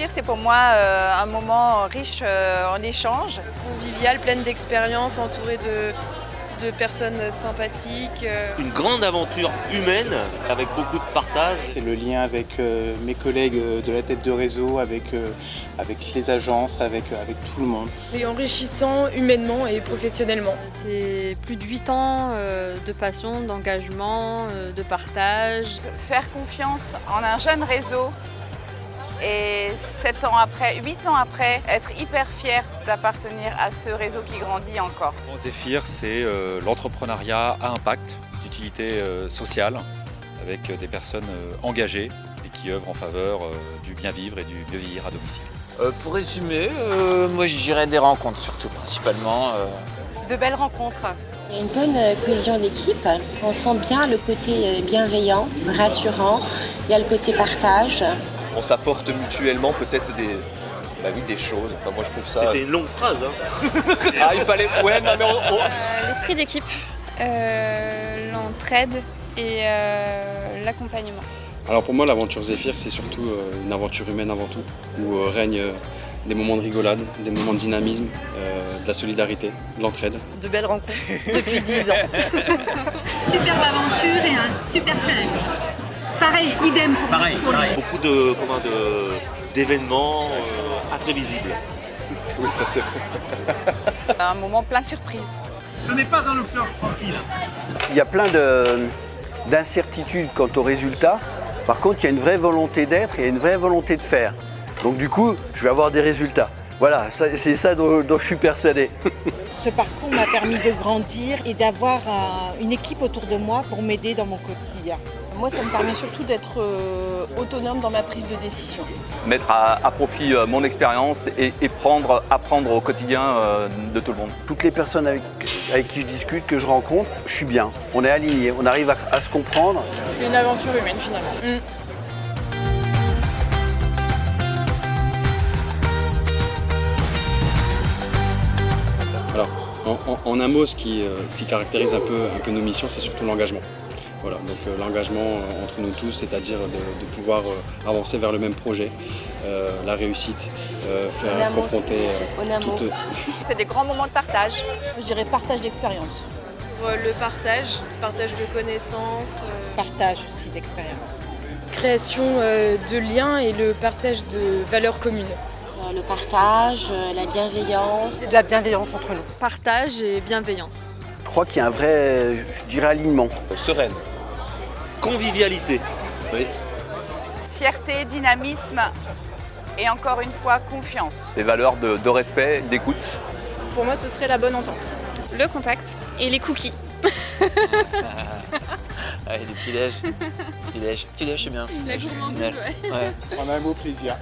Zéphyr, c'est pour moi un moment riche en échanges. Convivial, pleine d'expériences, entourée de personnes sympathiques. Une grande aventure humaine avec beaucoup de partage. C'est le lien avec mes collègues de la tête de réseau, avec les agences, avec tout le monde. C'est enrichissant humainement et professionnellement. C'est plus de 8 ans de passion, d'engagement, de partage. Faire confiance en un jeune réseau et 7 ans après, 8 ans après, être hyper fier d'appartenir à ce réseau qui grandit encore. Zéphyr, c'est l'entrepreneuriat à impact, d'utilité sociale, avec des personnes engagées et qui œuvrent en faveur du bien vivre et du mieux vieillir à domicile. Pour résumer, moi je dirais des rencontres surtout, principalement. De belles rencontres. Il y a une bonne cohésion d'équipe. On sent bien le côté bienveillant, rassurant. Il y a le côté partage. On s'apporte mutuellement peut-être des choses. Enfin, moi je trouve ça. C'était une longue phrase. Hein. Ah, il fallait. Ouais, non, mais L'esprit d'équipe, l'entraide et l'accompagnement. Alors pour moi, l'aventure Zéphyr, c'est surtout une aventure humaine avant tout, où règnent des moments de rigolade, des moments de dynamisme, de la solidarité, de l'entraide. De belles rencontres depuis 10 ans. Superbe aventure et un super challenge. Pareil, idem pour pareil. Beaucoup d'événements imprévisibles. Oui, ça c'est vrai. Un moment plein de surprises. Ce n'est pas un long fleuve tranquille. Il y a plein d'incertitudes quant aux résultats. Par contre, il y a une vraie volonté d'être et une vraie volonté de faire. Donc du coup, je vais avoir des résultats. Voilà, c'est ça dont je suis persuadé. Ce parcours m'a permis de grandir et d'avoir une équipe autour de moi pour m'aider dans mon quotidien. Moi, ça me permet surtout d'être autonome dans ma prise de décision. Mettre à profit mon expérience et apprendre au quotidien de tout le monde. Toutes les personnes avec qui je discute, que je rencontre, je suis bien. On est alignés, on arrive à se comprendre. C'est une aventure humaine finalement. Alors, en un mot, ce qui caractérise un peu nos missions, c'est surtout l'engagement. Voilà, donc l'engagement entre nous tous, c'est-à-dire de pouvoir avancer vers le même projet, la réussite, faire confronter toutes... C'est des grands moments de partage. Je dirais partage d'expérience. Le partage de connaissances. Partage aussi d'expérience. Création de liens et le partage de valeurs communes. Le partage, la bienveillance. C'est de la bienveillance entre nous. Partage et bienveillance. Je crois qu'il y a un vrai, je dirais, alignement. Sereine. Convivialité. Oui. Fierté, dynamisme et encore une fois confiance. Des valeurs de respect, d'écoute. Pour moi, ce serait la bonne entente. Le contact et les cookies. Des petits-déj. Petit-déj, c'est bien. La gourmandise, ouais. En un mot, plaisir.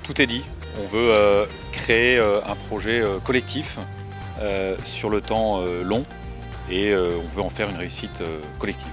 Tout est dit. On veut créer un projet collectif sur le temps long et on veut en faire une réussite collective.